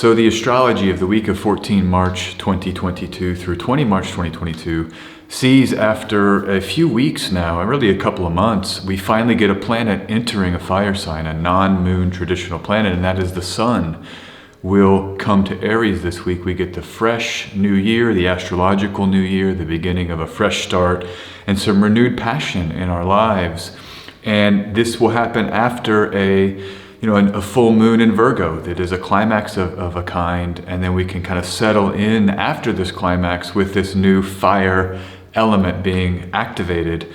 So the astrology of the week of 14 March 2022 through 20 March 2022 sees, after a few weeks now, and really a couple of months, we finally get a planet entering a fire sign, a non-moon traditional planet, and that is the sun. Will come to Aries this week. We get the fresh new year, the astrological new year, the beginning of a fresh start, and some renewed passion in our lives. And this will happen after a full moon in Virgo that is a climax of a kind, and then we can kind of settle in after this climax with this new fire element being activated.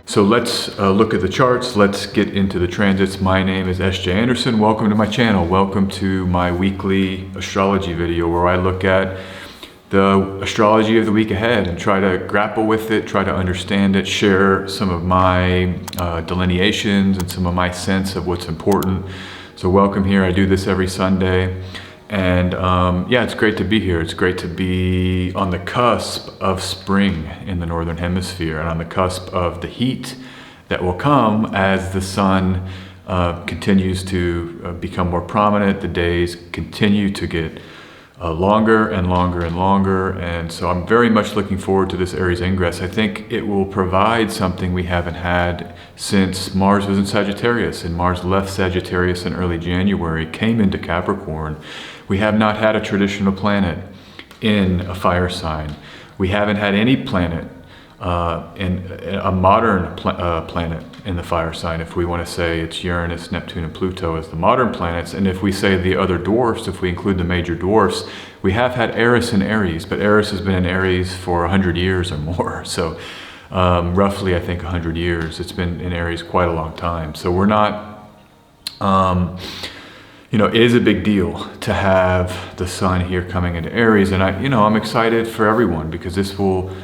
So let's look at the charts. Let's get into the transits. My name is S.J. Anderson. Welcome to my channel. Welcome to my weekly astrology video where I look at the astrology of the week ahead and try to grapple with it, try to understand it, share some of my delineations and some of my sense of what's important. So welcome here. I do this every Sunday. And yeah, it's great to be here. It's great to be on the cusp of spring in the Northern Hemisphere and on the cusp of the heat that will come as the sun continues to become more prominent. The days continue to get longer and longer and longer. And so I'm very much looking forward to this Aries ingress. I think it will provide something we haven't had since Mars was in Sagittarius, and Mars left Sagittarius in early January, came into Capricorn. We have not had a traditional planet in a fire sign. We haven't had any planet in a modern planet in the fire sign, if we want to say it's Uranus, Neptune, and Pluto as the modern planets. And if we say the other dwarfs, if we include the major dwarfs, we have had Eris in Aries, but Eris has been in Aries for 100 years or more. So roughly, I think 100 years. It's been in Aries quite a long time. So we're not, it is a big deal to have the sun here coming into Aries. And I'm excited for everyone because this will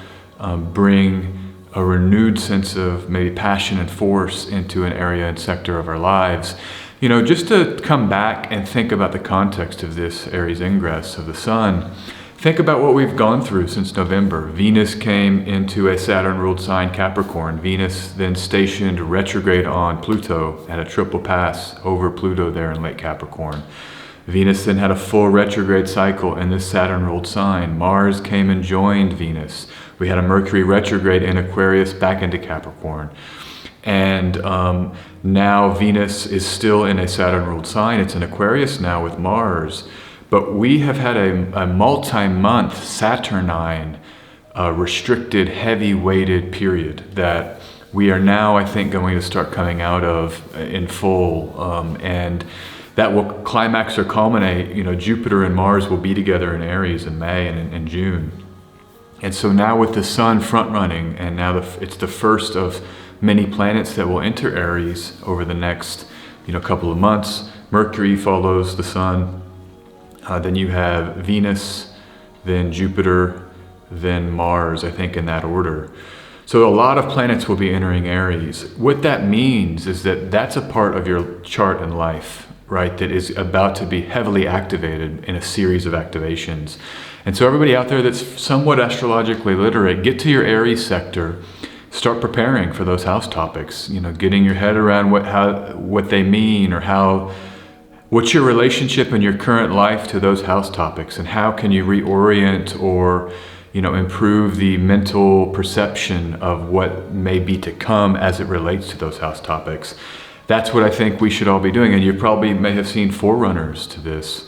bring a renewed sense of maybe passion and force into an area and sector of our lives. Just to come back and think about the context of this Aries ingress of the sun, think about what we've gone through since November. Venus came into a Saturn-ruled sign, Capricorn. Venus then stationed retrograde on Pluto at a triple pass over Pluto there in late Capricorn. Venus then had a full retrograde cycle in this Saturn-ruled sign. Mars came and joined Venus. We had a Mercury retrograde in Aquarius back into Capricorn. And now Venus is still in a Saturn-ruled sign. It's in Aquarius now with Mars. But we have had a multi-month Saturnine restricted, heavy-weighted period that we are now, I think, going to start coming out of in full. And that will climax or culminate. Jupiter and Mars will be together in Aries in May and in June. And so now with the sun front running, and now it's the first of many planets that will enter Aries over the next couple of months. Mercury follows the sun. Then you have Venus, then Jupiter, then Mars, I think in that order. So a lot of planets will be entering Aries. What that means is that that's a part of your chart in life, right, that is about to be heavily activated in a series of activations. And so everybody out there that's somewhat astrologically literate, get to your Aries sector, start preparing for those house topics, getting your head around what they mean, or what's your relationship in your current life to those house topics, and how can you reorient or improve the mental perception of what may be to come as it relates to those house topics. That's what I think we should all be doing. And you probably may have seen forerunners to this.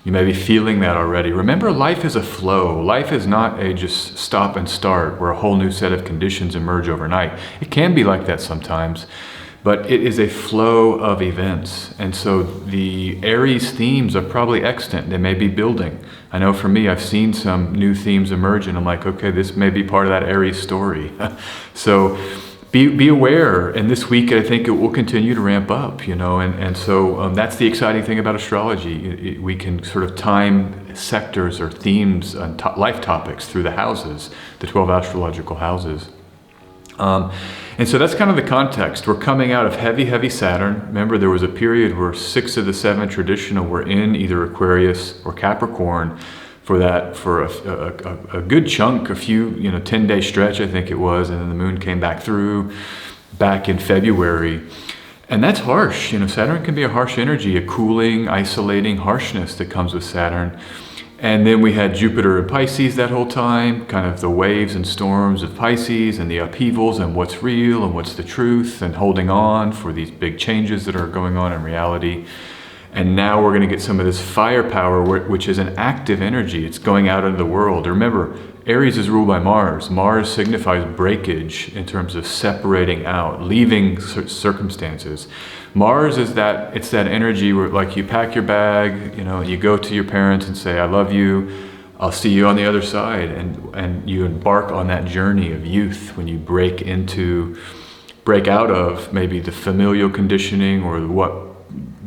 You may be feeling that already. Remember, life is a flow. Life is not a just stop and start where a whole new set of conditions emerge overnight. It can be like that sometimes, but it is a flow of events. And so the Aries themes are probably extant. They may be building. I know for me, I've seen some new themes emerge and I'm like, okay, this may be part of that Aries story. So be aware, and this week I think it will continue to ramp up, and so that's the exciting thing about astrology. We can sort of time sectors or themes and life topics through the houses, the 12 astrological houses. And so that's kind of the context. We're coming out of heavy Saturn. Remember, there was a period where 6 of the 7 traditional were in either Aquarius or Capricorn for a good chunk, a few, 10-day stretch, I think it was, and then the moon came back through back in February. And that's harsh. Saturn can be a harsh energy, a cooling, isolating harshness that comes with Saturn. And then we had Jupiter in Pisces that whole time, kind of the waves and storms of Pisces and the upheavals and what's real and what's the truth and holding on for these big changes that are going on in reality. And now we're going to get some of this firepower, which is an active energy. It's going out into the world. Remember, Aries is ruled by Mars. Mars signifies breakage in terms of separating out, leaving circumstances. Mars is it's that energy where, like, you pack your bag, you go to your parents and say, I love you, I'll see you on the other side. And you embark on that journey of youth when you break out of maybe the familial conditioning or what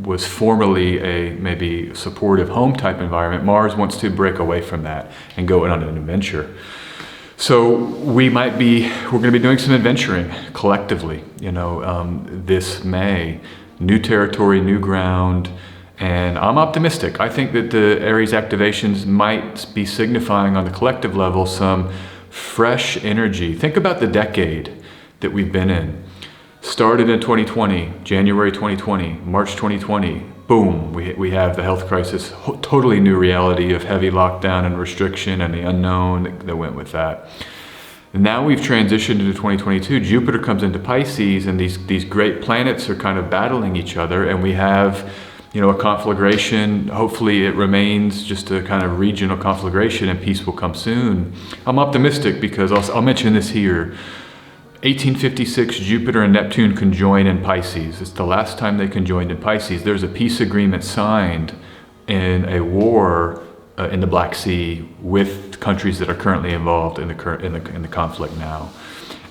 was formerly a maybe supportive home type environment. Mars wants to break away from that and go on an adventure. So we're going to be doing some adventuring collectively, this May. New territory, new ground, and I'm optimistic. I think that the Aries activations might be signifying on the collective level some fresh energy. Think about the decade that we've been in. Started in 2020, January 2020, March 2020, boom, we have the health crisis, totally new reality of heavy lockdown and restriction and the unknown that went with that. And now we've transitioned into 2022, Jupiter comes into Pisces and these great planets are kind of battling each other, and we have a conflagration. Hopefully it remains just a kind of regional conflagration and peace will come soon. I'm optimistic because I'll mention this here. 1856, Jupiter and Neptune conjoin in Pisces. It's the last time they conjoined in Pisces. There's a peace agreement signed in a war in the Black Sea with countries that are currently involved in the conflict now.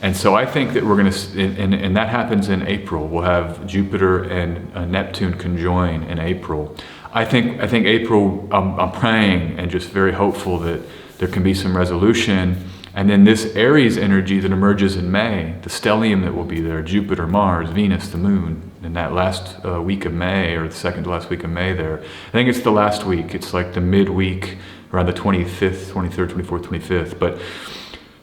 And so I think that we're going to, and that happens in April. We'll have Jupiter and Neptune conjoin in April. I think April. I'm praying and just very hopeful that there can be some resolution. And then this Aries energy that emerges in May, the stellium that will be there, Jupiter, Mars, Venus, the moon, in that last week of May, or the second to last week of May there. I think it's the last week. It's like the midweek, around the 25th, 23rd, 24th, 25th. But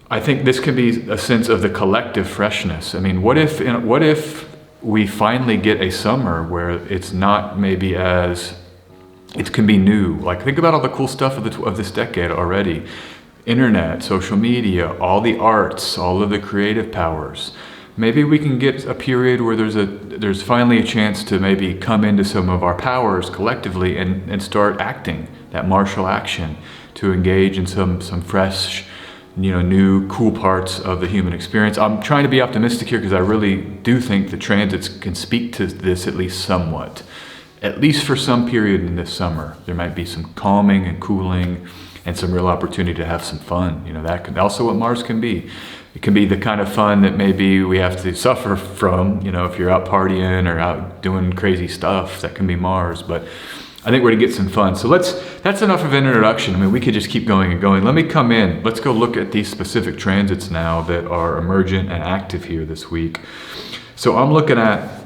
I think this can be a sense of the collective freshness. I mean, what if we finally get a summer where it's not maybe as, it can be new. Like, think about all the cool stuff of this decade already. Internet, social media, all the arts, all of the creative powers. Maybe we can get a period where there's finally a chance to maybe come into some of our powers collectively and start acting, that martial action, to engage in some fresh, new cool parts of the human experience. I'm trying to be optimistic here because I really do think the transits can speak to this at least somewhat. At least for some period in this summer, there might be some calming and cooling and some real opportunity to have some fun. That can also what Mars can be. It can be the kind of fun that maybe we have to suffer from, if you're out partying or out doing crazy stuff, that can be Mars. But I think we're gonna get some fun. So that's enough of an introduction. I mean, we could just keep going and going. Let me come in. Let's go look at these specific transits now that are emergent and active here this week. So I'm looking at,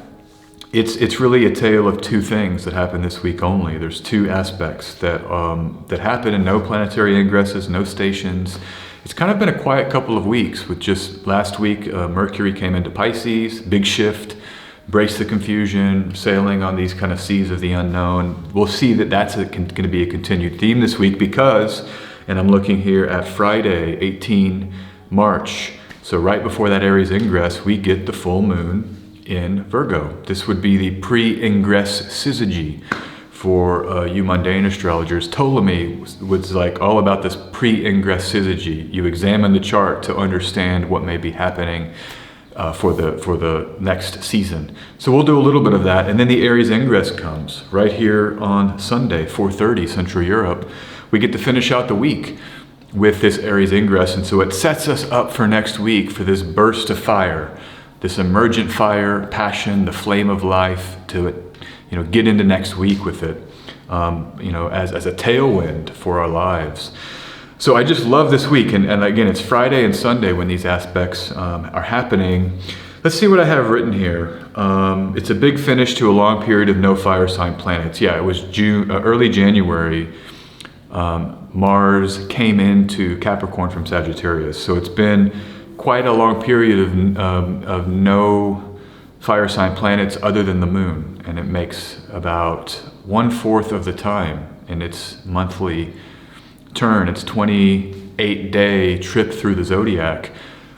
it's really a tale of two things that happen this week only. There's two aspects that happen, and no planetary ingresses, no stations. It's kind of been a quiet couple of weeks. With just last week, Mercury came into Pisces, big shift, brace the confusion, sailing on these kind of seas of the unknown. We'll see that that's going to be a continued theme this week because, and I'm looking here at Friday, 18 March. So right before that Aries ingress, we get the full moon in Virgo. This would be the pre-ingress syzygy for you mundane astrologers. Ptolemy was like all about this pre-ingress syzygy. You examine the chart to understand what may be happening for the next season. So we'll do a little bit of that, and then the Aries ingress comes right here on Sunday, 4:30 Central Europe. We get to finish out the week with this Aries ingress, and so it sets us up for next week for this burst of fire, this emergent fire, passion, the flame of life, to get into next week with it, as a tailwind for our lives. So I just love this week, and again, it's Friday and Sunday when these aspects are happening. Let's see what I have written here. It's a big finish to a long period of no fire sign planets. Yeah, it was early January. Mars came into Capricorn from Sagittarius, so it's been quite a long period of no fire sign planets other than the moon, and it makes about 1/4 of the time in its monthly turn, its 28-day trip through the zodiac,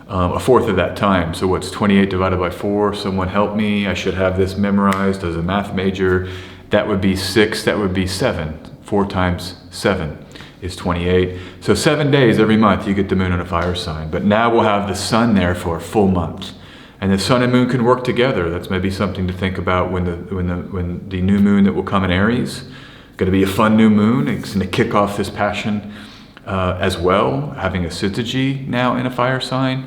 1/4 of that time. So what's 28 divided by 4? Someone help me. I should have this memorized as a math major. That would be 6, that would be 7. 4 times 7 is 28. So 7 days every month you get the moon in a fire sign. But now we'll have the sun there for a full month. And the sun and moon can work together. That's maybe something to think about when the new moon that will come in Aries. Going to be a fun new moon. It's going to kick off this passion as well, having a syzygy now in a fire sign.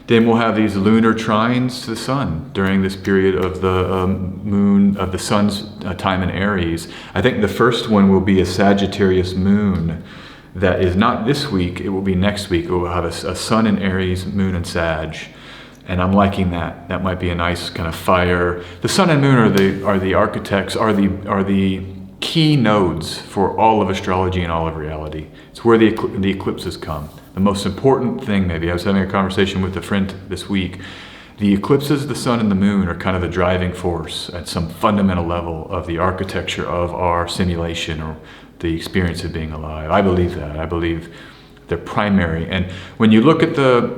Then we'll have these lunar trines to the sun during this period of the moon, of the sun's time in Aries. I think the first one will be a Sagittarius moon that is not this week, it will be next week. We'll have a sun in Aries, moon in Sag. And I'm liking that. That might be a nice kind of fire. The sun and moon are the architects, are the key nodes for all of astrology and all of reality. It's where the eclipses come. The most important thing, maybe, I was having a conversation with a friend this week. The eclipses, the sun and the moon are kind of the driving force at some fundamental level of the architecture of our simulation or the experience of being alive. I believe that. I believe they're primary. And when you look at the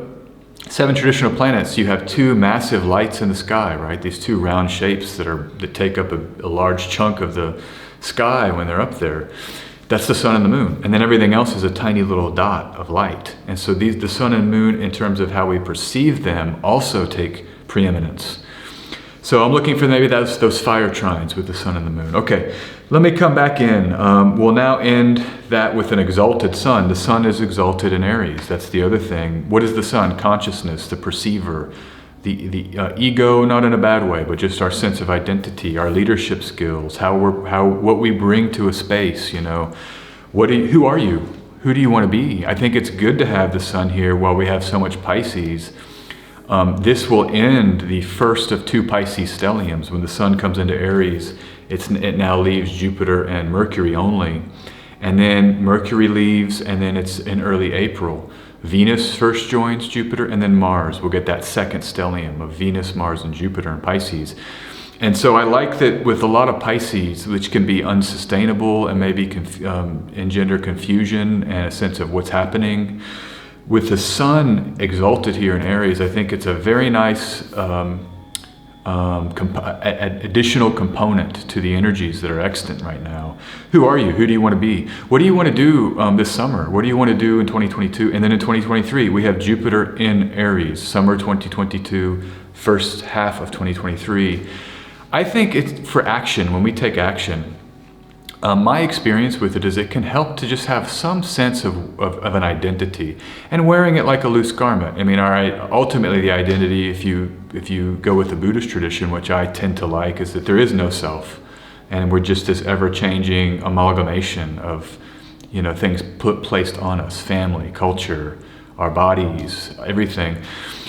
7 traditional planets, you have 2 massive lights in the sky, right? These 2 round shapes that take up a large chunk of the sky when they're up there. That's the sun and the moon. And then everything else is a tiny little dot of light. And so the sun and moon, in terms of how we perceive them, also take preeminence. So I'm looking for maybe those fire trines with the sun and the moon. Okay, let me come back in. We'll now end that with an exalted sun. The sun is exalted in Aries. That's the other thing. What is the sun? Consciousness, the perceiver, the ego, not in a bad way, but just our sense of identity, our leadership skills, what we bring to a space. You know, who are you? Who do you want to be? I think it's good to have the sun here while we have so much Pisces. This will end the first of 2 Pisces stelliums. When the sun comes into Aries, it now leaves Jupiter and Mercury only. And then Mercury leaves, and then it's in early April. Venus first joins Jupiter, and then Mars. We'll get that second stellium of Venus, Mars, and Jupiter in Pisces. And so I like that with a lot of Pisces, which can be unsustainable and maybe engender confusion and a sense of what's happening. With the sun exalted here in Aries, I think it's a very nice additional component to the energies that are extant right now. Who are you? Who do you want to be? What do you want to do this summer? What do you want to do in 2022? And then in 2023, we have Jupiter in Aries, summer 2022, first half of 2023. I think it's for action, when we take action. My experience with it is it can help to just have some sense of an identity, and wearing it like a loose garment. I mean, ultimately the identity, if you go with the Buddhist tradition, which I tend to like, is that there is no self, and we're just this ever-changing amalgamation of, you know, things placed on us: family, culture, our bodies, everything.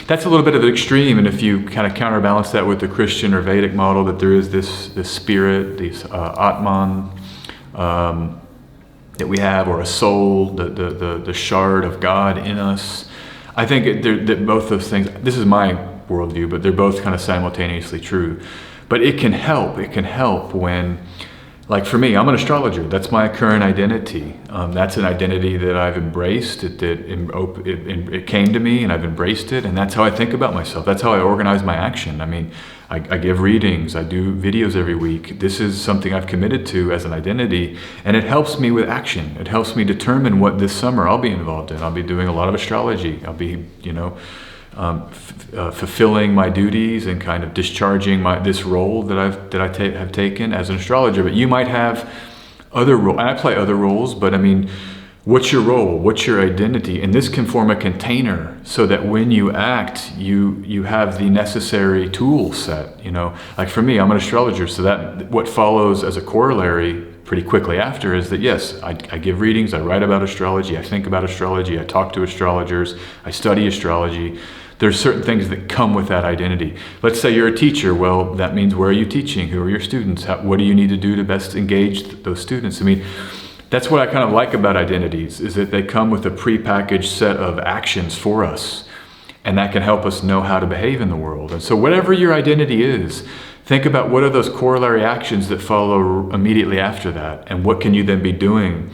That's a little bit of an extreme, and if you kind of counterbalance that with the Christian or Vedic model, that there is this spirit, this Atman, that we have, or a soul, the shard of God in us. I think that both those things, this is my worldview, but they're both kind of simultaneously true. But it can help when, like for me, I'm an astrologer. That's my current identity. That's an identity that I've embraced. It came to me and I've embraced it, and that's how I think about myself. That's how I organize my action. I mean, I give readings, I do videos every week. This is something I've committed to as an identity, and it helps me with action. It helps me determine what this summer I'll be involved in. I'll be doing a lot of astrology. I'll be, fulfilling my duties and kind of discharging this role that I have taken as an astrologer. But you might have other roles, and I play other roles, but I mean, what's your role? What's your identity? And this can form a container so that when you act, you have the necessary tool set. You know, like for me, I'm an astrologer, so that what follows as a corollary pretty quickly after is that, yes, I give readings, I write about astrology, I think about astrology, I talk to astrologers, I study astrology. There's certain things that come with that identity. Let's say you're a teacher. Well, that means, where are you teaching? Who are your students? What do you need to do to best engage those students? I mean, that's what I kind of like about identities, is that they come with a prepackaged set of actions for us. And that can help us know how to behave in the world. And so whatever your identity is, think about what are those corollary actions that follow immediately after that, and what can you then be doing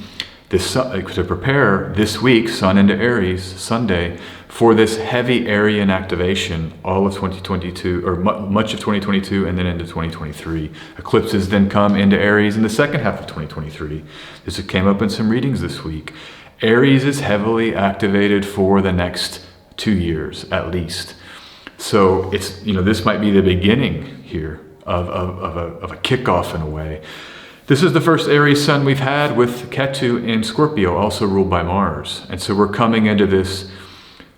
to prepare this week, Sun into Aries, Sunday, for this heavy Arian activation, all of 2022, or much of 2022, and then into 2023. Eclipses then come into Aries in the second half of 2023. This came up in some readings this week. Aries is heavily activated for the next 2 years at least. So it's, this might be the beginning here of a kickoff in a way. This is the first Aries sun we've had with Ketu in Scorpio, also ruled by Mars. And so we're coming into this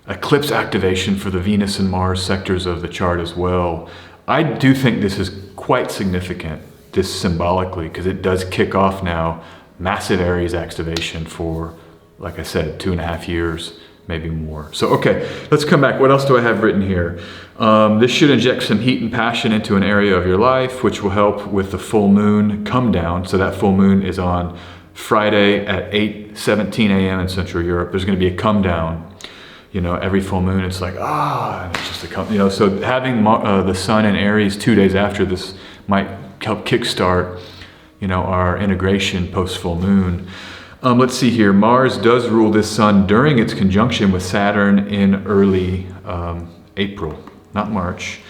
eclipse activation for the Venus and Mars sectors of the chart as well. I do think this is quite significant, this symbolically, because it does kick off now massive Aries activation for, like I said, 2.5 years, maybe more. So, okay, let's come back. What else do I have written here? This should inject some heat and passion into an area of your life, which will help with the full moon come down. So that full moon is on Friday at 8:17 a.m. in Central Europe. There's going to be a come down. Every full moon, it's like, and it's just a come, so having the sun in Aries 2 days after this might help kickstart, our integration post full moon. Let's see here. Mars does rule this sun during its conjunction with Saturn in early April, not March.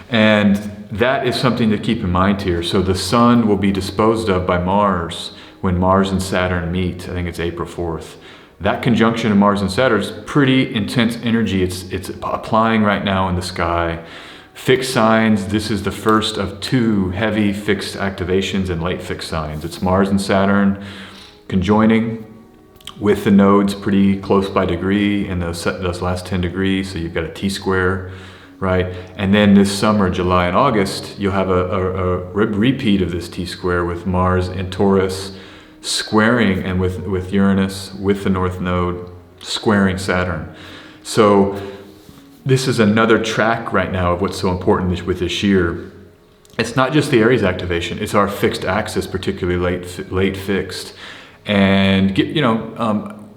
And that is something to keep in mind here. So the sun will be disposed of by Mars when Mars and Saturn meet. I think it's April 4th. That conjunction of Mars and Saturn is pretty intense energy. It's applying right now in the sky. Fixed signs, this is the first of 2 heavy fixed activations and late fixed signs. It's Mars and Saturn conjoining with the nodes pretty close by degree in those last 10 degrees, so you've got a T-square, right? And then this summer, July and August, you'll have a repeat of this T-square with Mars in Taurus squaring, and with Uranus, with the North Node, squaring Saturn. So this is another track right now of what's so important with this year. It's not just the Aries activation, it's our fixed axis, particularly late fixed. And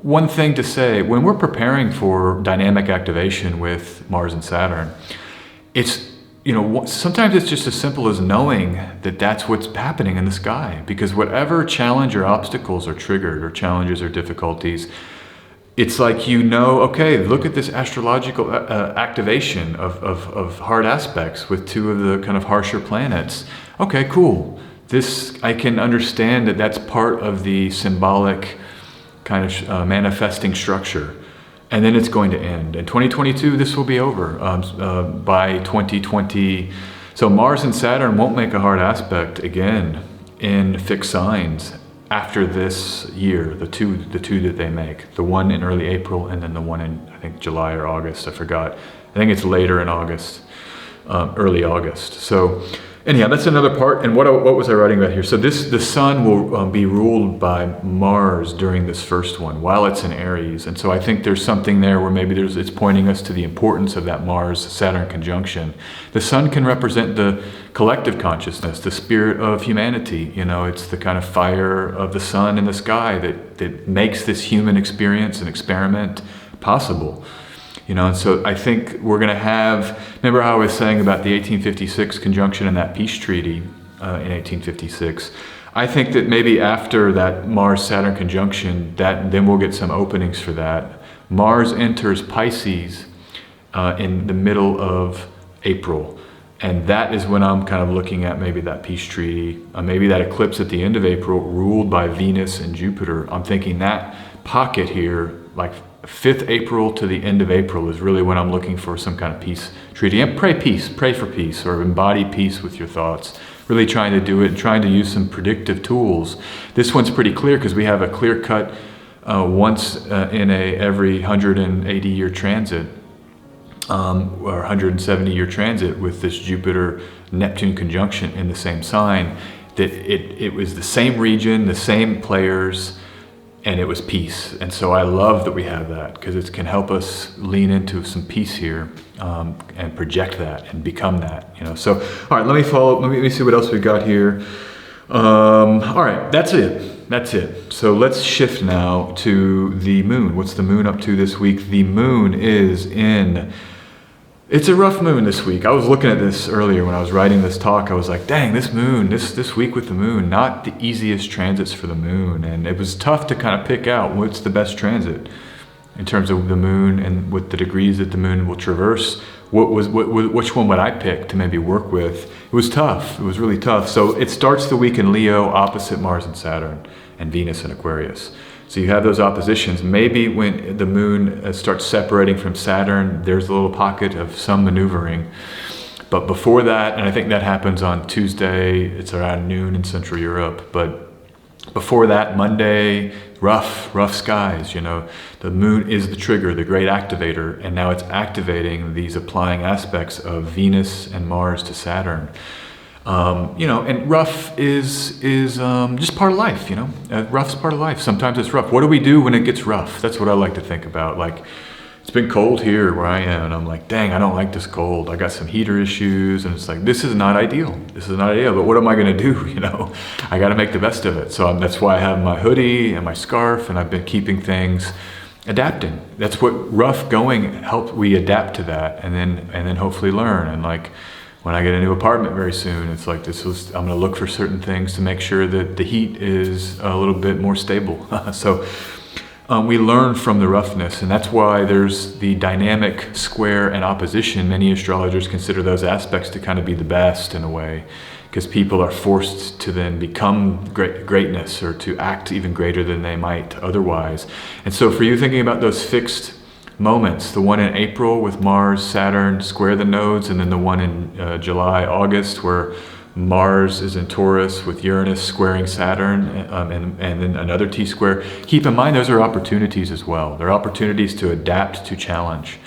one thing to say, when we're preparing for dynamic activation with Mars and Saturn, it's, sometimes it's just as simple as knowing that that's what's happening in the sky, because whatever challenge or obstacles are triggered, or challenges or difficulties, it's like, okay, look at this astrological activation of hard aspects with 2 of the kind of harsher planets. Okay, cool. This, I can understand that that's part of the symbolic kind of manifesting structure. And then it's going to end. In 2022, this will be over by 2020. So Mars and Saturn won't make a hard aspect again in fixed signs after this year, the two that they make. The one in early April, and then the one in, I think, July or August, I forgot. I think it's later in August, early August. So anyhow, that's another part. And what was I writing about here? So the sun will be ruled by Mars during this first one while it's in Aries. And so I think there's something there where maybe it's pointing us to the importance of that Mars-Saturn conjunction. The sun can represent the collective consciousness, the spirit of humanity. It's the kind of fire of the sun in the sky that makes this human experience and experiment possible. And so I think we're going to have, remember how I was saying about the 1856 conjunction and that peace treaty in 1856? I think that maybe after that Mars-Saturn conjunction, then we'll get some openings for that. Mars enters Pisces in the middle of April. And that is when I'm kind of looking at maybe that peace treaty, maybe that eclipse at the end of April ruled by Venus and Jupiter. I'm thinking that pocket here, like 5th April to the end of April, is really when I'm looking for some kind of peace treaty. And pray for peace, or embody peace with your thoughts. Really trying to do it and trying to use some predictive tools. This one's pretty clear because we have a clear cut once in every 180-year transit, or 170-year transit with this Jupiter-Neptune conjunction in the same sign, that it was the same region, the same players, and it was peace. And so I love that we have that, because it can help us lean into some peace here and project that and become that. So, all right, let me see what else we got here. All right, that's it. So let's shift now to the moon. What's the moon up to this week? The moon is in It's a rough moon this week. I was looking at this earlier when I was writing this talk. I was like, dang, this moon, this week with the moon, not the easiest transits for the moon. And it was tough to kind of pick out what's the best transit in terms of the moon and with the degrees that the moon will traverse. Which one would I pick to maybe work with? It was tough. It was really tough. So it starts the week in Leo, opposite Mars and Saturn, and Venus in Aquarius. So you have those oppositions. Maybe when the moon starts separating from Saturn, there's a little pocket of some maneuvering. But before that, and I think that happens on Tuesday, it's around noon in Central Europe. But before that, Monday, rough skies, you know. The moon is the trigger, the great activator, and now it's activating these applying aspects of Venus and Mars to Saturn. You know, and rough is just part of life, you know. Rough's part of life. Sometimes it's rough. What do we do when it gets rough? That's what I like to think about. Like, it's been cold here where I am, and I'm like, dang, I don't like this cold. I got some heater issues, and it's like, this is not ideal. This is not ideal, but what am I gonna do, you know? I gotta make the best of it. So that's why I have my hoodie and my scarf, and I've been keeping things, adapting. That's what rough going helps. We adapt to that, and then hopefully learn. And like, when I get a new apartment very soon, it's like I'm gonna look for certain things to make sure that the heat is a little bit more stable. So we learn from the roughness, and that's why there's the dynamic square and opposition. Many astrologers consider those aspects to kind of be the best in a way, because people are forced to then become greatness or to act even greater than they might otherwise. And so for you thinking about those fixed moments, the one in April with Mars, Saturn square the nodes, and then the one in July, August, where Mars is in Taurus with Uranus squaring Saturn, and then another T-square. Keep in mind, those are opportunities as well. They're opportunities to adapt to challenge.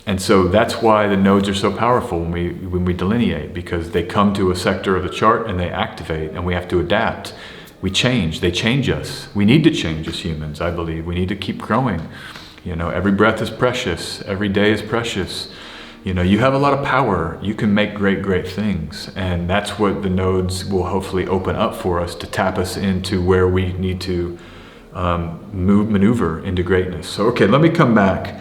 And so that's why the nodes are so powerful when we delineate, because they come to a sector of the chart and they activate, and we have to adapt. We change, they change us. We need to change as humans, I believe. We need to keep growing. You know, every breath is precious. Every day is precious. You know, you have a lot of power. You can make great things. And that's what the nodes will hopefully open up for us, to tap us into where we need to maneuver into greatness. So, okay, let me come back.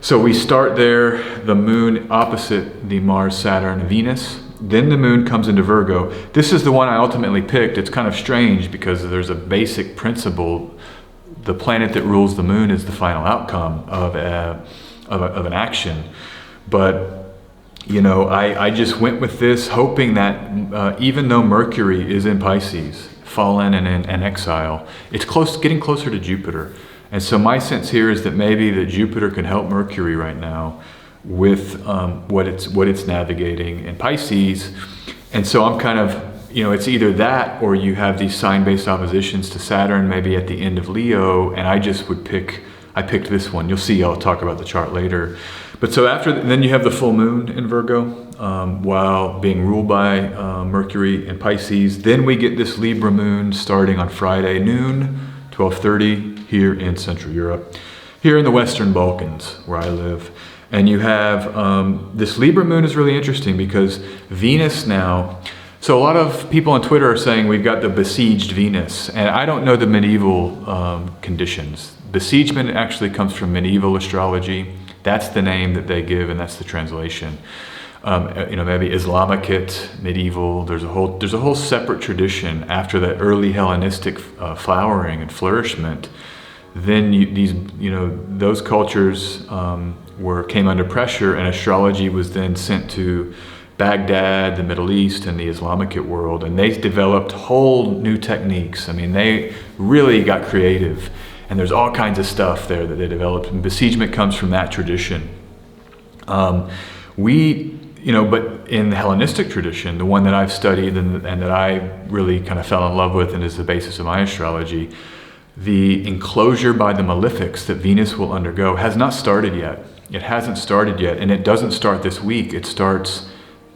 So we start there, the moon opposite the Mars, Saturn, Venus. Then the moon comes into Virgo. This is the one I ultimately picked. It's kind of strange because there's a basic principle. The planet that rules the moon is the final outcome of an action. But, you know, I just went with this hoping that even though Mercury is in Pisces, fallen and in exile, it's getting closer to Jupiter. And so my sense here is that maybe that Jupiter can help Mercury right now with what it's navigating in Pisces. And so I'm kind of, you know, it's either that or you have these sign-based oppositions to Saturn maybe at the end of Leo, and I picked this one. You'll see, I'll talk about the chart later. But so then you have the full moon in Virgo, while being ruled by Mercury in Pisces. Then we get this Libra moon starting on Friday noon, 12:30 here in Central Europe, here in the Western Balkans where I live. And you have this Libra moon is really interesting because Venus now. So a lot of people on Twitter are saying we've got the besieged Venus, and I don't know the medieval conditions. Besiegement actually comes from medieval astrology. That's the name that they give, and that's the translation. You know, maybe Islamicate, medieval. There's a whole separate tradition after the early Hellenistic flowering and flourishment. Then those cultures came under pressure, and astrology was then sent to Baghdad, the Middle East, and the Islamicate world, and they developed whole new techniques. I mean, they really got creative, and there's all kinds of stuff there that they developed, and besiegement comes from that tradition. But in the Hellenistic tradition, the one that I've studied and that I really kind of fell in love with and is the basis of my astrology, the enclosure by the malefics that Venus will undergo has not started yet. It hasn't started yet, and it doesn't start this week. It starts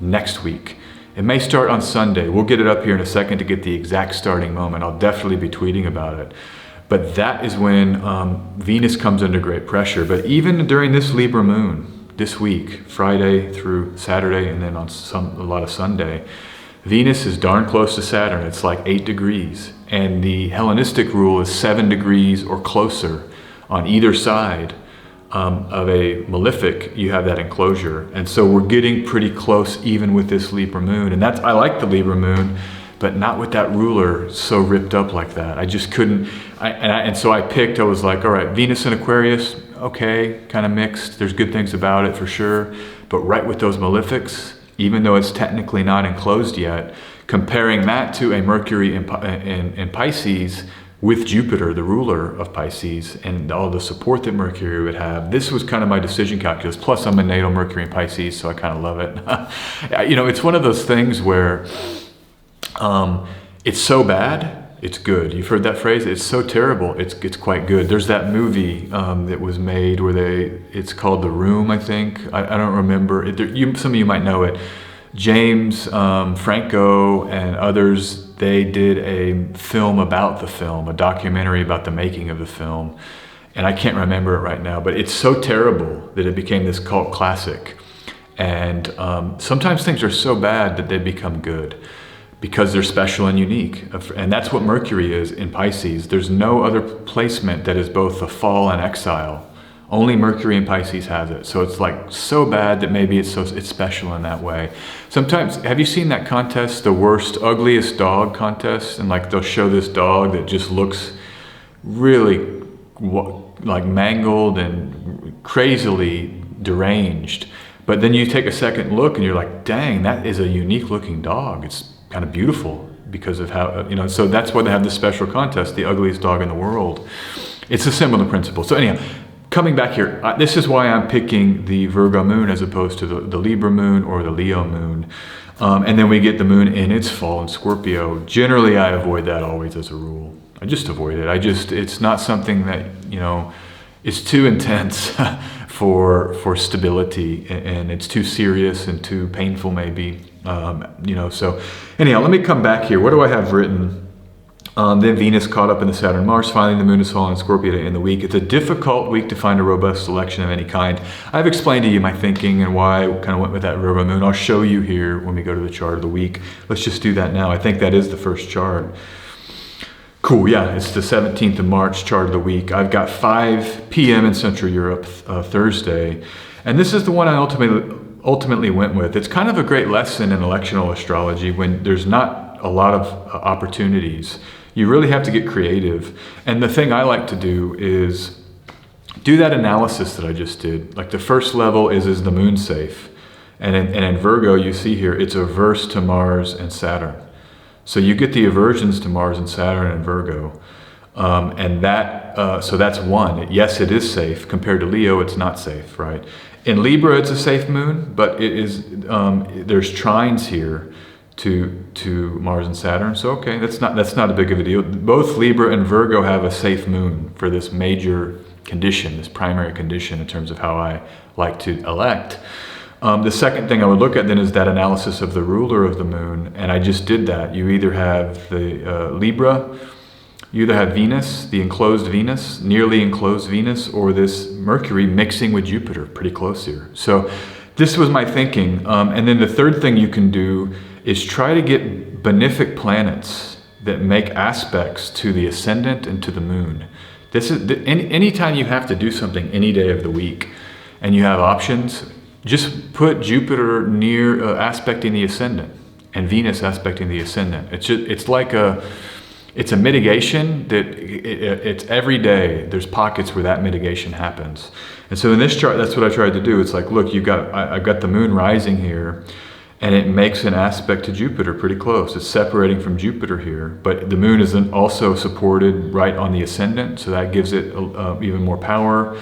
next week. It may start on Sunday. We'll get it up here in a second to get the exact starting moment. I'll definitely be tweeting about it. But that is when Venus comes under great pressure. But even during this Libra moon, this week, Friday through Saturday, and then on a lot of Sunday, Venus is darn close to Saturn. It's like 8 degrees. And the Hellenistic rule is 7 degrees or closer on either side of a malefic, you have that enclosure. And so we're getting pretty close even with this Libra moon. And I like the Libra moon, but not with that ruler so ripped up like that. I just couldn't, and so I was like, all right, Venus in Aquarius, okay, kind of mixed. There's good things about it for sure. But right with those malefics, even though it's technically not enclosed yet, comparing that to a Mercury in Pisces with Jupiter, the ruler of Pisces, and all the support that Mercury would have, this was kind of my decision calculus. Plus I'm a natal Mercury in Pisces, so I kind of love it. It's one of those things where it's so bad, it's good. You've heard that phrase? It's so terrible, it's quite good. There's that movie that was made where it's called The Room, I think. I don't remember. Some of you might know it. James Franco and others, they did a film about the film, a documentary about the making of the film. And I can't remember it right now, but it's so terrible that it became this cult classic. And sometimes things are so bad that they become good, because they're special and unique. And that's what Mercury is in Pisces. There's no other placement that is both the fall and exile. Only Mercury in Pisces has it. So it's like so bad that maybe it's special in that way. Sometimes, have you seen that contest, the worst, ugliest dog contest? And like they'll show this dog that just looks really like mangled and crazily deranged. But then you take a second look and you're like, dang, that is a unique looking dog. It's kind of beautiful because of how, so that's why they have this special contest, the ugliest dog in the world. It's a similar principle. So anyhow, coming back here, this is why I'm picking the Virgo moon as opposed to the Libra moon or the Leo moon. And then we get the moon in its fall in Scorpio. Generally, I avoid that always as a rule. I just avoid it. It's not something that, is too intense for stability, and it's too serious and too painful maybe. So anyhow, let me come back here. What do I have written? Then Venus caught up in the Saturn Mars. Finally, the moon is falling in Scorpio to end the week. It's a difficult week to find a robust selection of any kind. I've explained to you my thinking and why I kind of went with that Virgo moon. I'll show you here when we go to the chart of the week. Let's just do that now. I think that is the first chart. Cool, yeah, it's the 17th of March chart of the week. I've got 5 p.m. in Central Europe, Thursday. And this is the one I ultimately went with. It's kind of a great lesson in electional astrology when there's not a lot of opportunities. You really have to get creative. And the thing I like to do is do that analysis that I just did. Like the first level is the moon safe? And in Virgo, you see here, it's averse to Mars and Saturn. So you get the aversions to Mars and Saturn and Virgo. So that's one. Yes, it is safe. Compared to Leo, it's not safe, right? In Libra, it's a safe moon, but it is. There's trines here to Mars and Saturn. So okay, that's not a big of a deal. Both Libra and Virgo have a safe moon for this major condition, this primary condition in terms of how I like to elect. The second thing I would look at then is that analysis of the ruler of the moon, and I just did that. You either have the Libra, you either have Venus, the enclosed Venus, nearly enclosed Venus, or this Mercury mixing with Jupiter, pretty close here. So this was my thinking. And then the third thing you can do is try to get benefic planets that make aspects to the ascendant and to the moon. This is anytime you have to do something any day of the week and you have options, just put Jupiter near aspecting the ascendant and Venus aspecting the ascendant. It's a mitigation that it's every day. There's pockets where that mitigation happens. And so in this chart, that's what I tried to do. It's like, look, I've got the moon rising here, and it makes an aspect to Jupiter pretty close. It's separating from Jupiter here, but the moon is then also supported right on the ascendant, so that gives it even more power.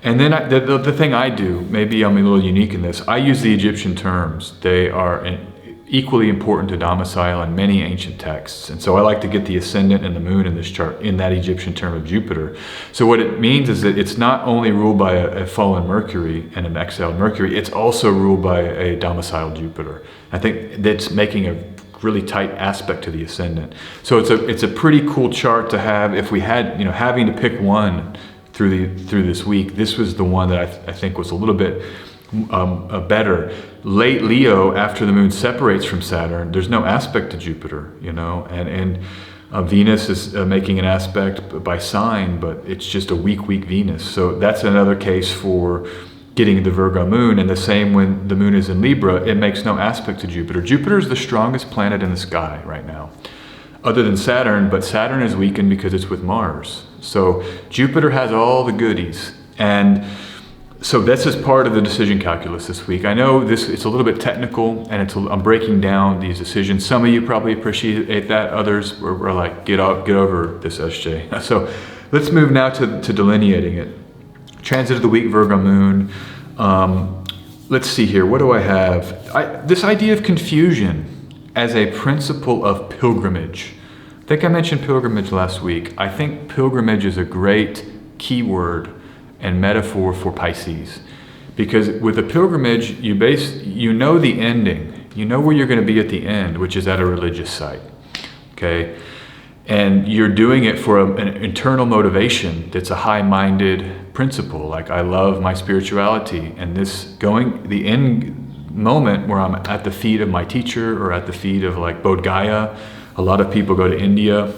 And then the thing I do, maybe I'm a little unique in this, I use the Egyptian terms. They are equally important to domicile in many ancient texts. And so I like to get the ascendant and the moon in this chart in that Egyptian term of Jupiter. So what it means is that it's not only ruled by a fallen Mercury and an exiled Mercury, it's also ruled by a domiciled Jupiter. I think that's making a really tight aspect to the ascendant. So it's a pretty cool chart to have. If we had, having to pick one through this week, this was the one that I think was a little bit better. Late Leo, after the moon separates from Saturn, there's no aspect to Jupiter, and Venus is making an aspect by sign, but it's just a weak Venus. So that's another case for getting the Virgo moon. And the same when the moon is in Libra, it makes no aspect to Jupiter. Jupiter is the strongest planet in the sky right now, other than Saturn, but Saturn is weakened because it's with Mars. So Jupiter has all the goodies. And so this is part of the decision calculus this week. I know it's a little bit technical, and I'm breaking down these decisions. Some of you probably appreciate that. Others were like, get over this, SJ. So let's move now to delineating it. Transit of the week, Virgo moon. Let's see here. What do I have? This idea of confusion as a principle of pilgrimage. I think I mentioned pilgrimage last week. I think pilgrimage is a great keyword and metaphor for Pisces, because with a pilgrimage, you know the ending, you know where you're going to be at the end, which is at a religious site, okay? And you're doing it for an internal motivation that's a high-minded principle, like I love my spirituality, and the end moment where I'm at the feet of my teacher or at the feet of like Bodh Gaya. A lot of people go to India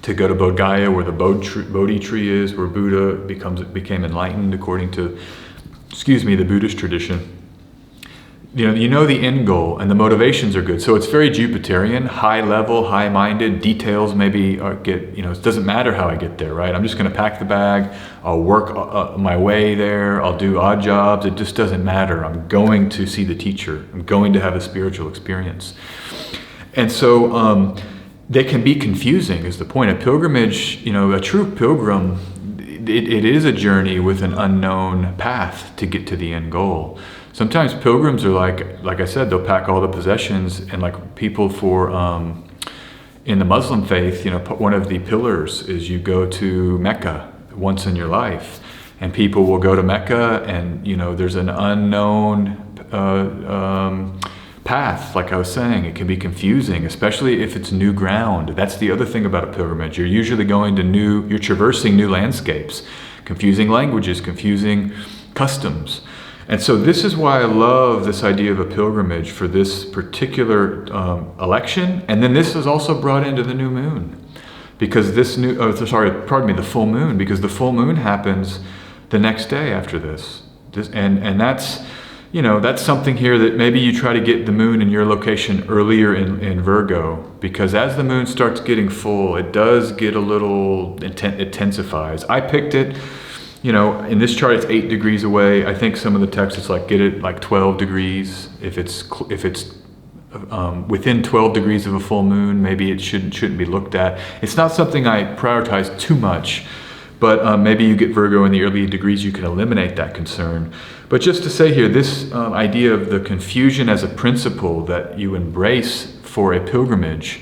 to go to Bodh Gaya, where the Bodhi tree is, where Buddha became enlightened according to, the Buddhist tradition. You know the end goal, and the motivations are good. So it's very Jupiterian, high level, high minded. Details maybe it doesn't matter how I get there, right? I'm just going to pack the bag. I'll work my way there. I'll do odd jobs. It just doesn't matter. I'm going to see the teacher. I'm going to have a spiritual experience. And so, they can be confusing is the point. A pilgrimage, a true pilgrim, it is a journey with an unknown path to get to the end goal. Sometimes pilgrims are like I said, they'll pack all the possessions, and like people in the Muslim faith, one of the pillars is you go to Mecca once in your life, and people will go to Mecca, and there's an unknown path. Like I was saying, it can be confusing, especially if it's new ground. That's the other thing about a pilgrimage. You're usually you're traversing new landscapes, confusing languages, confusing customs. And so this is why I love this idea of a pilgrimage for this particular election. And then this is also brought into the new moon, because the full moon, because the full moon happens the next day after this. And that's, that's something here that maybe you try to get the moon in your location earlier in Virgo, because as the moon starts getting full, it does get a little, it intensifies. I picked it, in this chart it's 8 degrees away. I think some of the text it's like, get it like 12 degrees. If it's within 12 degrees of a full moon, maybe it shouldn't be looked at. It's not something I prioritize too much, but maybe you get Virgo in the early degrees, you can eliminate that concern. But just to say here, this idea of the confusion as a principle that you embrace for a pilgrimage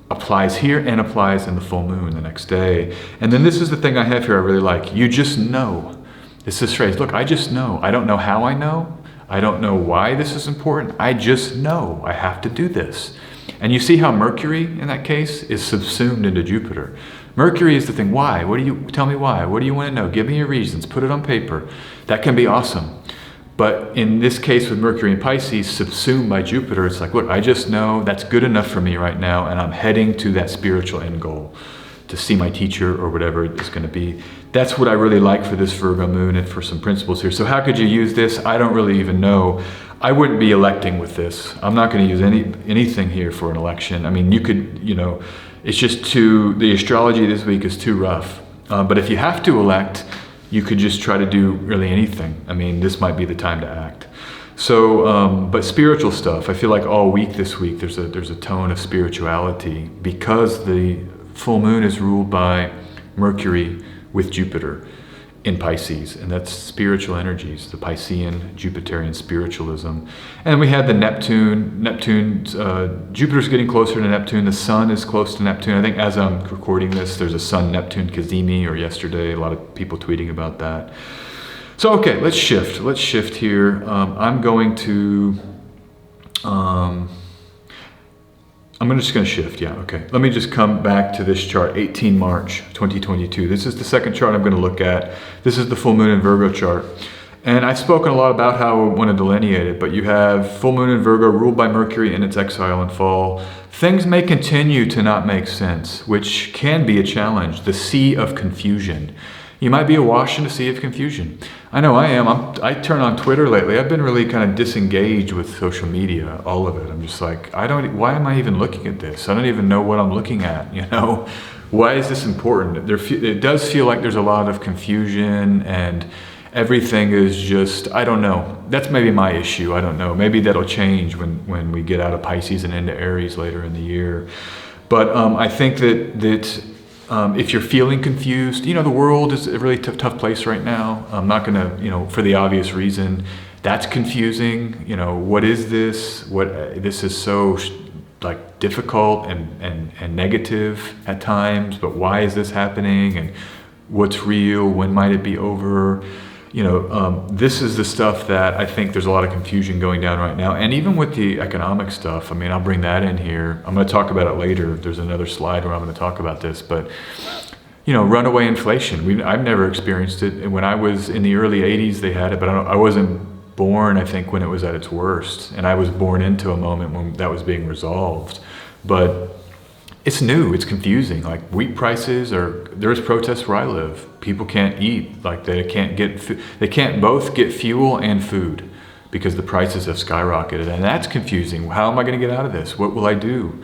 applies here and applies in the full moon the next day. And then this is the thing I have here I really like. You just know. It's this phrase, look, I just know. I don't know how I know. I don't know why this is important. I just know I have to do this. And you see how Mercury, in that case, is subsumed into Jupiter. Mercury is the thing. Why? Tell me why? What do you want to know? Give me your reasons. Put it on paper. That can be awesome. But in this case with Mercury and Pisces, subsumed by Jupiter, it's like, look, I just know that's good enough for me right now, and I'm heading to that spiritual end goal, to see my teacher or whatever it's going to be. That's what I really like for this Virgo moon and for some principles here. So how could you use this? I don't really even know. I wouldn't be electing with this. I'm not going to use anything here for an election. I mean, you could, it's just the astrology this week is too rough. But if you have to elect, you could just try to do really anything. I mean, this might be the time to act. So, but spiritual stuff, I feel like all week this week, there's a tone of spirituality, because the full moon is ruled by Mercury with Jupiter in Pisces, and that's spiritual energies, the Piscean, Jupiterian spiritualism. And we had the Jupiter's getting closer to Neptune, the sun is close to Neptune. I think as I'm recording this, there's a Sun-Neptune cazimi, or yesterday, a lot of people tweeting about that. So, okay, let's shift here. I'm just going to shift, yeah, okay. Let me just come back to this chart, 18 March 2022. This is the second chart I'm going to look at. This is the full moon in Virgo chart. And I've spoken a lot about how I want to delineate it, but you have full moon in Virgo ruled by Mercury in its exile and fall, Things may continue to not make sense, which can be a challenge. The sea of confusion. You might be awash in a sea of confusion. I know I am. I turn on Twitter lately. I've been really kind of disengaged with social media, all of it. I'm just like, why am I even looking at this? I don't even know what I'm looking at, you know? Why is this important? It does feel like there's a lot of confusion and everything is just, I don't know. That's maybe my issue. I don't know. Maybe that'll change when we get out of Pisces and into Aries later in the year. But I think that if you're feeling confused, you know, the world is a really tough place right now. I'm not gonna, you know, for the obvious reason, that's confusing. You know, what is this? This is so like difficult and negative at times, but why is this happening? And what's real? When might it be over? You know, this is the stuff that I think there's a lot of confusion going down right now. And even with the economic stuff, I mean, I'll bring that in here. I'm going to talk about it later. There's another slide where I'm going to talk about this. But, you know, runaway inflation. I've never experienced it. And when I was in the early 80s, they had it. But I wasn't born, I think, when it was at its worst. And I was born into a moment when that was being resolved. But it's new, it's confusing. Like wheat prices there's protests where I live. People can't eat, like they can't both get fuel and food because the prices have skyrocketed, and that's confusing. How am I gonna get out of this? What will I do?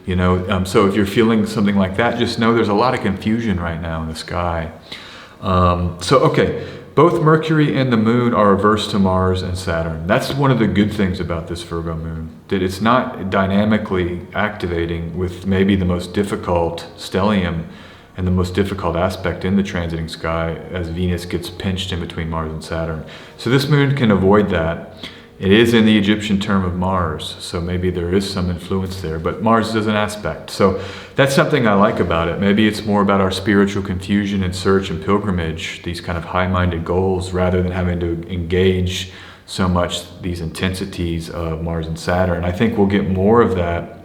You know, so if you're feeling something like that, just know there's a lot of confusion right now in the sky. Okay, both Mercury and the moon are reversed to Mars and Saturn. That's one of the good things about this Virgo moon, that it's not dynamically activating with maybe the most difficult stellium and the most difficult aspect in the transiting sky as Venus gets pinched in between Mars and Saturn. So this moon can avoid that. It is in the Egyptian term of Mars, so maybe there is some influence there, but Mars is an aspect. So that's something I like about it. Maybe it's more about our spiritual confusion and search and pilgrimage, these kind of high-minded goals, rather than having to engage so much these intensities of Mars and Saturn. I think we'll get more of that.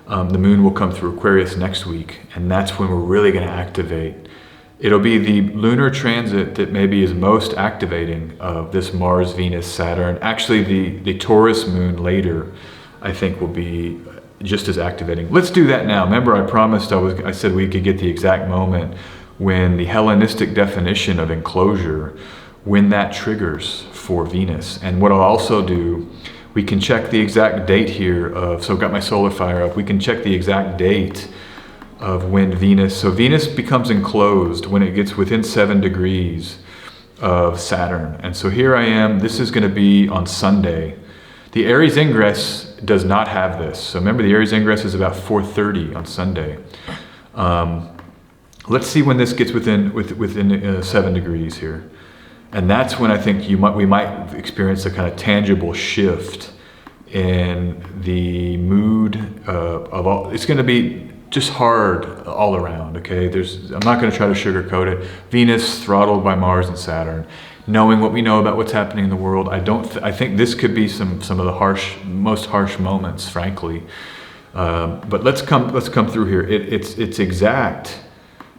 The moon will come through Aquarius next week, and that's when we're really going to activate. It'll be the lunar transit that maybe is most activating of this Mars, Venus, Saturn. Actually, the Taurus moon later, I think, will be just as activating. Let's do that now. Remember, I promised I said we could get the exact moment when the Hellenistic definition of enclosure, when that triggers for Venus. And what I'll also do, we can check the exact date here so I've got my solar fire up. We can check the exact date of when so Venus becomes enclosed when it gets within 7 degrees of Saturn. And so here I am, this is gonna be on Sunday. The Aries ingress does not have this. So remember, the Aries ingress is about 4:30 on Sunday. Let's see when this gets within 7 degrees here. And that's when I think we might experience a kind of tangible shift in the mood of all. It's gonna be just hard all around, okay? I'm not gonna try to sugarcoat it. Venus throttled by Mars and Saturn. Knowing what we know about what's happening in the world, I think this could be some of the most harsh moments, frankly. But let's come through here. It's exact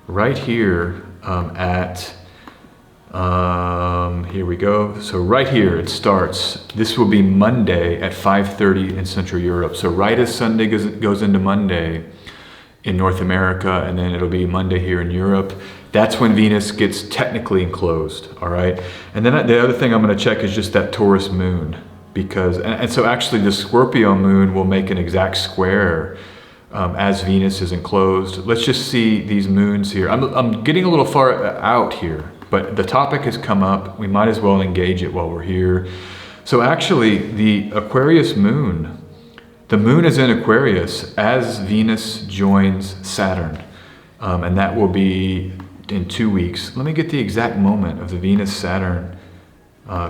right here here we go. So right here it starts. This will be Monday at 5:30 in Central Europe. So right as Sunday goes into Monday in North America, and then it'll be Monday here in Europe. That's when Venus gets technically enclosed, all right? And then the other thing I'm gonna check is just that Taurus moon, and so actually the Scorpio moon will make an exact square as Venus is enclosed. Let's just see these moons here. I'm getting a little far out here, but the topic has come up. We might as well engage it while we're here. So actually the Aquarius moon, the moon is in Aquarius as Venus joins Saturn, and that will be in 2 weeks. Let me get the exact moment of the Venus-Saturn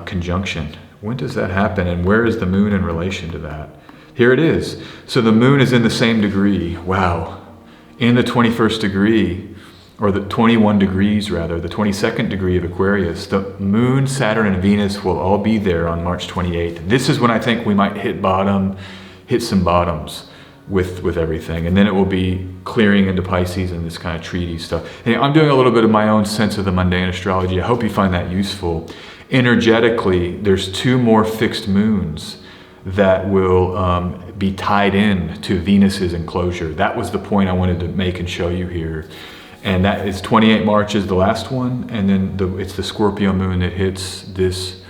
conjunction. When does that happen, and where is the moon in relation to that? Here it is. So the moon is in the same degree. Wow. In the 21st degree, or the 21 degrees rather, the 22nd degree of Aquarius, the moon, Saturn, and Venus will all be there on March 28th. This is when I think we might hit some bottoms with everything. And then it will be clearing into Pisces and this kind of treaty stuff. And I'm doing a little bit of my own sense of the mundane astrology. I hope you find that useful. Energetically, there's 2 more fixed moons that will be tied in to Venus's enclosure. That was the point I wanted to make and show you here. And that is 28 March is the last one, and then it's the Scorpio moon that hits this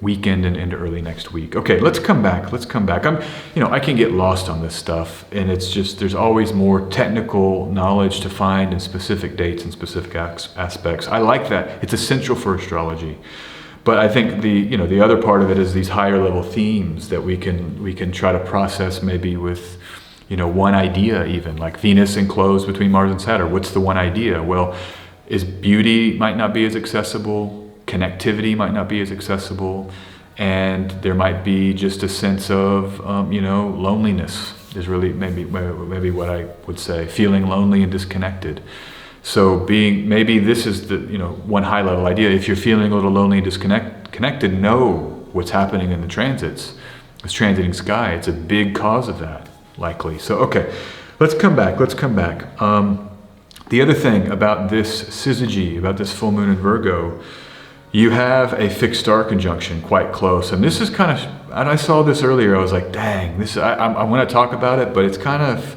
weekend and into early next week. Okay, let's come back. I can get lost on this stuff, and it's just, there's always more technical knowledge to find in specific dates and specific aspects. I like that. It's essential for astrology. But I think the other part of it is these higher level themes that we can try to process maybe with, one idea, even like Venus enclosed between Mars and Saturn. What's the one idea? Well, is beauty might not be as accessible, connectivity might not be as accessible, and there might be just a sense of loneliness is really maybe what I would say, feeling lonely and disconnected. So maybe this is the one high level idea. If you're feeling a little lonely and disconnected, know what's happening in the transits. This transiting sky, it's a big cause of that, likely. So okay, let's come back. The other thing about this syzygy, about this full moon in Virgo, you have a fixed star conjunction quite close. And this is and I saw this earlier, I was like, dang, I want to talk about it, but it's kind of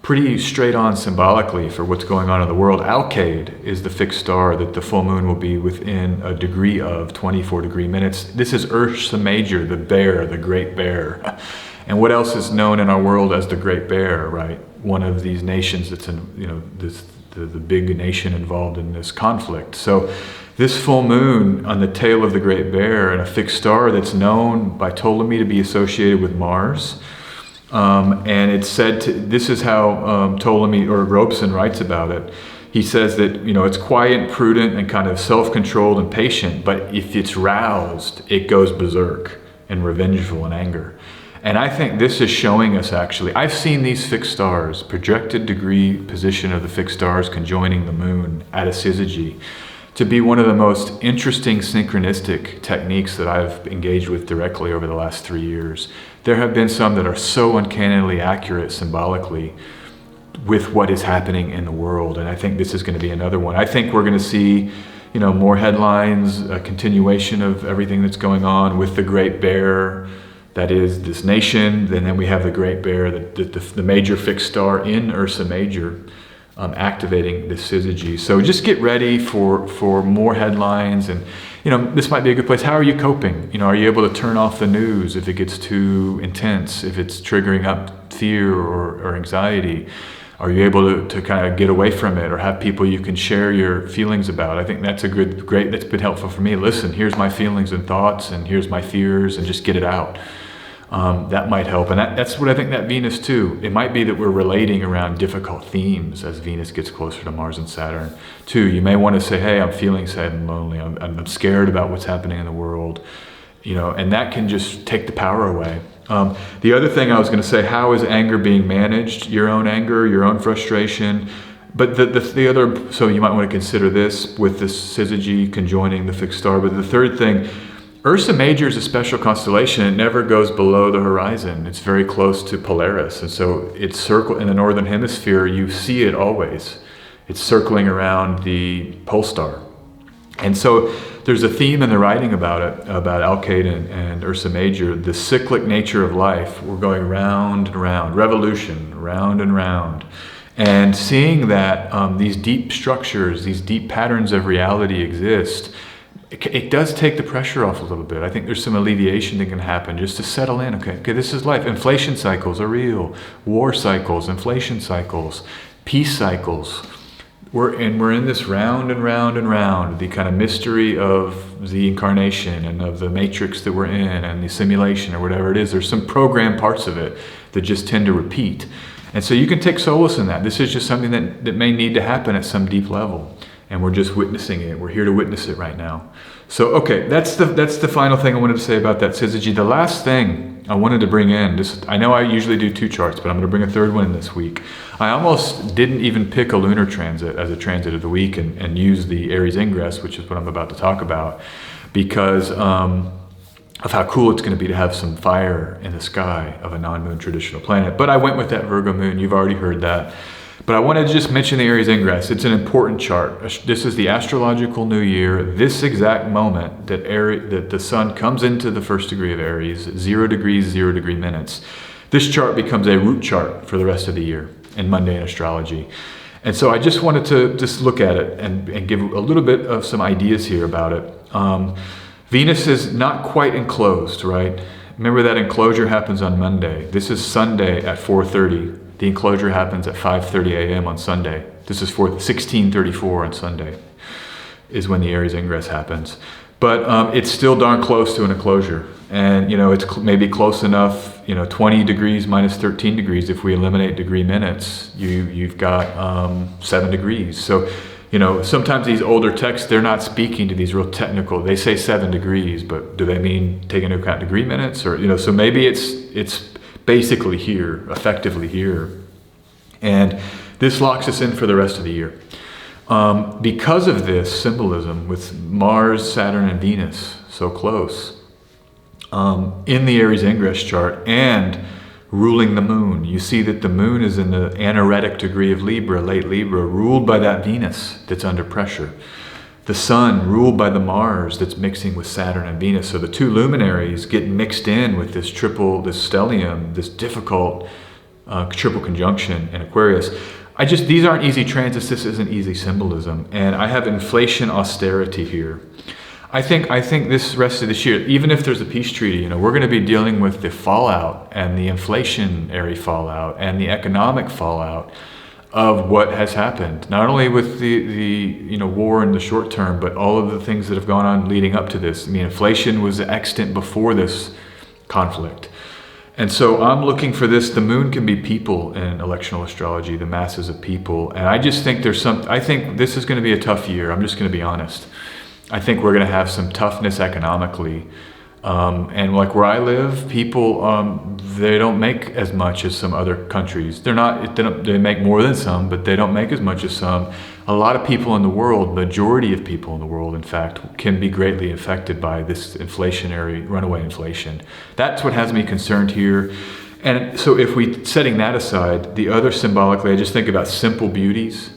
pretty straight on symbolically for what's going on in the world. Alkaid is the fixed star that the full moon will be within a degree of 24 degree minutes. This is Ursa Major, the bear, the great bear. And what else is known in our world as the Great Bear, right? One of these nations that's the big nation involved in this conflict. So this full moon on the tail of the Great Bear and a fixed star that's known by Ptolemy to be associated with Mars. And it's said this is how Ptolemy or Robeson writes about it. He says that, it's quiet, prudent, and kind of self-controlled and patient, but if it's roused, it goes berserk and revengeful and anger. And I think this is showing us actually, I've seen these fixed stars, projected degree position of the fixed stars conjoining the moon at a syzygy, to be one of the most interesting synchronistic techniques that I've engaged with directly over the last 3 years. There have been some that are so uncannily accurate symbolically with what is happening in the world, and I think this is going to be another one. I think we're going to see, more headlines, a continuation of everything that's going on with the Great Bear, that is this nation. Then we have the Great Bear, the major fixed star in Ursa Major, activating this syzygy. So just get ready for more headlines, and this might be a good place. How are you coping? Are you able to turn off the news if it gets too intense, if it's triggering up fear or anxiety? Are you able to kind of get away from it, or have people you can share your feelings about? I think that's that's been helpful for me. Listen, here's my feelings and thoughts, and here's my fears, and just get it out. That might help. And that's what I think that Venus too. It might be that we're relating around difficult themes as Venus gets closer to Mars and Saturn too. You may want to say, hey, I'm feeling sad and lonely. I'm scared about what's happening in the world. And that can just take the power away. The other thing I was going to say, how is anger being managed? Your own anger, your own frustration. But the other, so you might want to consider this with this syzygy conjoining the fixed star. But the third thing, Ursa Major is a special constellation. It never goes below the horizon. It's very close to Polaris. And so it's circled in the northern hemisphere. You see it always. It's circling around the pole star. And so there's a theme in the writing about it, about Alkaid and Ursa Major, the cyclic nature of life. We're going round and round, revolution, round and round. And seeing that these deep structures, these deep patterns of reality exist, it does take the pressure off a little bit. I think there's some alleviation that can happen just to settle in. Okay, this is life. Inflation cycles are real. War cycles, inflation cycles, peace cycles. We're in this round and round and round, the kind of mystery of the incarnation and of the matrix that we're in and the simulation or whatever it is. There's some programmed parts of it that just tend to repeat. And so you can take solace in that. This is just something that may need to happen at some deep level. And we're just witnessing it. We're here to witness it right now. So, okay, that's the final thing I wanted to say about that syzygy. The last thing I wanted to bring in, I know I usually do 2 charts, but I'm going to bring a third one in this week. I almost didn't even pick a lunar transit as a transit of the week and use the Aries ingress, which is what I'm about to talk about, because of how cool it's going to be to have some fire in the sky of a non-moon traditional planet. But I went with that Virgo moon. You've already heard that. But I wanted to just mention the Aries ingress. It's an important chart. This is the astrological new year. This exact moment that the sun comes into the first degree of Aries, 0 degrees, 0 degree minutes. this chart becomes a root chart for the rest of the year in mundane astrology. And so I just wanted to just look at it and give a little bit of some ideas here about it. Venus is not quite enclosed, right? Remember that enclosure happens on Monday. This is Sunday at 4:30. The enclosure happens at 5:30 a.m. on Sunday. This is 16:34 on Sunday is when the Aries ingress happens. But it's still darn close to an enclosure. And, it's maybe close enough, 20 degrees minus 13 degrees. If we eliminate degree minutes, you've got 7 degrees. So, sometimes these older texts, they're not speaking to these real technical, they say 7 degrees, but do they mean take into account degree minutes? Or, so maybe it's basically here, effectively here. And this locks us in for the rest of the year. Because of this symbolism with Mars, Saturn, and Venus so close, in the Aries ingress chart and ruling the moon, you see that the moon is in the anaretic degree of Libra, late Libra, ruled by that Venus that's under pressure. The sun ruled by the Mars that's mixing with Saturn and Venus. So the two luminaries get mixed in with this stellium, this difficult triple conjunction in Aquarius. These aren't easy transits. This isn't easy symbolism. And I have inflation austerity here. I think this rest of this year, even if there's a peace treaty, we're going to be dealing with the fallout and the inflationary fallout and the economic fallout of what has happened. Not only with the war in the short term, but all of the things that have gone on leading up to this. Inflation was extant before this conflict. And so I'm looking for this. The moon can be people in electional astrology, the masses of people. And I just think I think this is going to be a tough year. I'm just going to be honest. I think we're going to have some toughness economically. And like where I live, people, they don't make as much as some other countries. They make more than some, but they don't make as much as some. A lot of people in the world, majority of people in the world, in fact, can be greatly affected by this runaway inflation. That's what has me concerned here. And so if setting that aside, the other symbolically, I just think about simple beauties.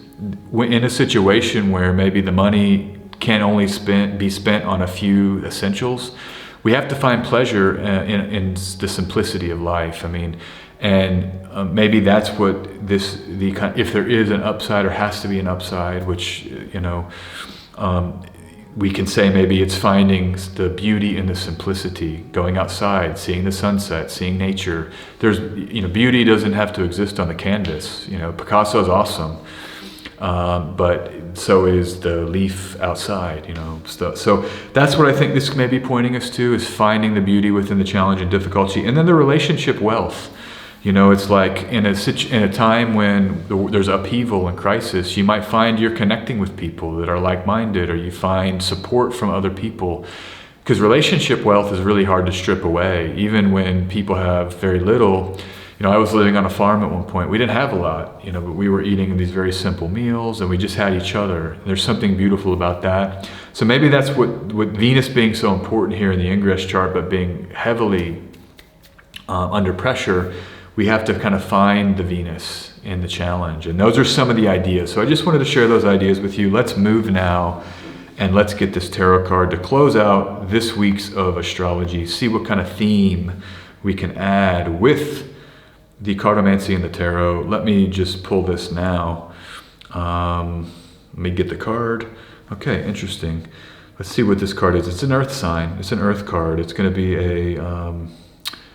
In a situation where maybe the money can only be spent on a few essentials, we have to find pleasure in the simplicity of life. Maybe that's what if there is an upside or has to be an upside, which we can say maybe it's finding the beauty in the simplicity, going outside, seeing the sunset, seeing nature. There's beauty doesn't have to exist on the canvas. Picasso's awesome. But so is the leaf outside, So that's what I think this may be pointing us to, is finding the beauty within the challenge and difficulty. And then the relationship wealth. It's like in a time when there's upheaval and crisis, you might find you're connecting with people that are like-minded, or you find support from other people. Because relationship wealth is really hard to strip away, even when people have very little. I was living on a farm at one point. We didn't have a lot, but we were eating these very simple meals, and we just had each other. There's something beautiful about that. So maybe that's what Venus being so important here in the ingress chart, but being heavily under pressure, we have to kind of find the Venus in the challenge. And those are some of the ideas. So I just wanted to share those ideas with you. Let's move now, and let's get this tarot card to close out this week's of astrology. See what kind of theme we can add with the cartomancy and the tarot. Let me just pull this now. Let me get the card. Okay, interesting. Let's see what this card is. It's an earth sign. It's an earth card. It's going to be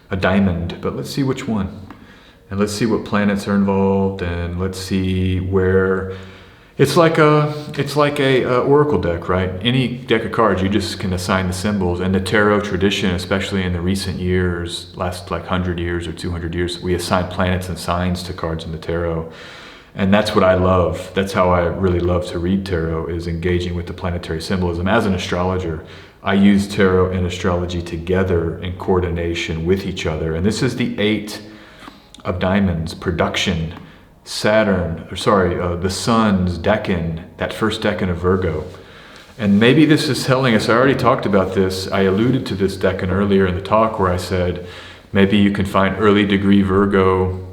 a diamond, but let's see which one. And let's see what planets are involved, and let's see where. It's like a oracle deck, right? Any deck of cards, you just can assign the symbols. And the tarot tradition, especially in the recent years, last like 100 years or 200 years, we assign planets and signs to cards in the tarot. And that's what I love. That's how I really love to read tarot, is engaging with the planetary symbolism. As an astrologer, I use tarot and astrology together in coordination with each other. And this is the 8 of diamonds, production. The sun's decan, that first decan of Virgo. And maybe this is telling us, I already talked about this, I alluded to this decan earlier in the talk, where I said, maybe you can find early degree Virgo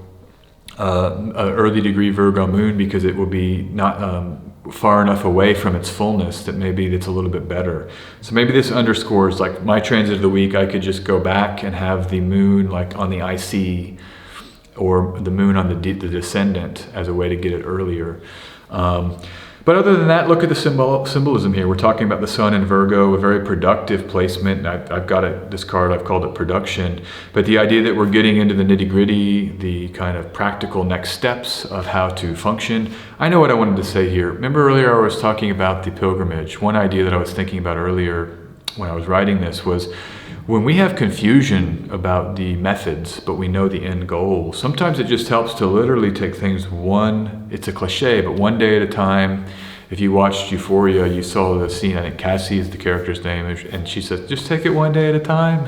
moon, because it will be not far enough away from its fullness that maybe it's a little bit better. So maybe this underscores, like my transit of the week, I could just go back and have the moon like on the IC or the moon on the descendant as a way to get it earlier. But other than that, look at the symbolism here. We're talking about the sun in Virgo, a very productive placement. I've got this card, I've called it production. But the idea that we're getting into the nitty gritty, the kind of practical next steps of how to function. I know what I wanted to say here. Remember earlier I was talking about the pilgrimage. One idea that I was thinking about earlier when I was writing this was, when we have confusion about the methods, but we know the end goal, sometimes it just helps to literally take things it's a cliche, but one day at a time. If you watched Euphoria, you saw the scene, I think Cassie is the character's name, and she says, just take it one day at a time.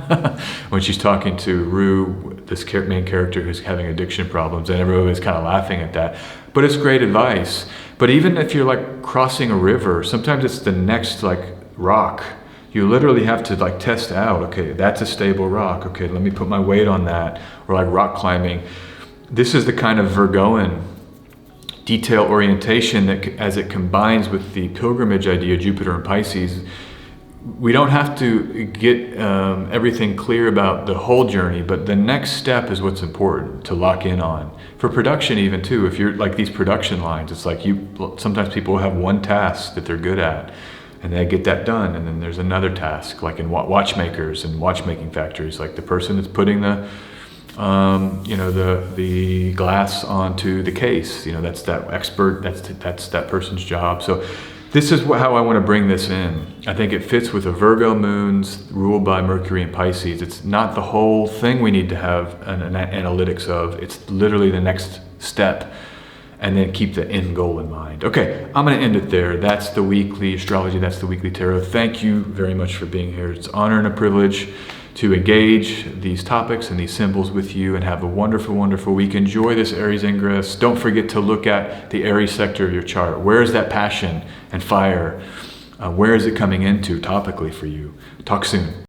When she's talking to Rue, this main character who's having addiction problems, and everybody's kind of laughing at that. But it's great advice. But even if you're like crossing a river, sometimes it's the next like rock. You literally have to like test out, okay, that's a stable rock. Okay, let me put my weight on that. Or like rock climbing. This is the kind of Virgoan detail orientation that as it combines with the pilgrimage idea, Jupiter and Pisces, we don't have to get everything clear about the whole journey, but the next step is what's important to lock in on. For production even too, if you're like these production lines, it's like sometimes people have one task that they're good at, and they get that done, and then there's another task, like in watchmakers and watchmaking factories, like the person that's putting the glass onto the case. That's that expert. That's that person's job. So this is how I want to bring this in. I think it fits with the Virgo moons ruled by Mercury and Pisces. It's not the whole thing we need to have an analytics of. It's literally the next step. And then keep the end goal in mind. Okay, I'm going to end it there. That's the weekly astrology. That's the weekly tarot. Thank you very much for being here. It's an honor and a privilege to engage these topics and these symbols with you, and have a wonderful, wonderful week. Enjoy this Aries ingress. Don't forget to look at the Aries sector of your chart. Where is that passion and fire? Where is it coming into topically for you? Talk soon.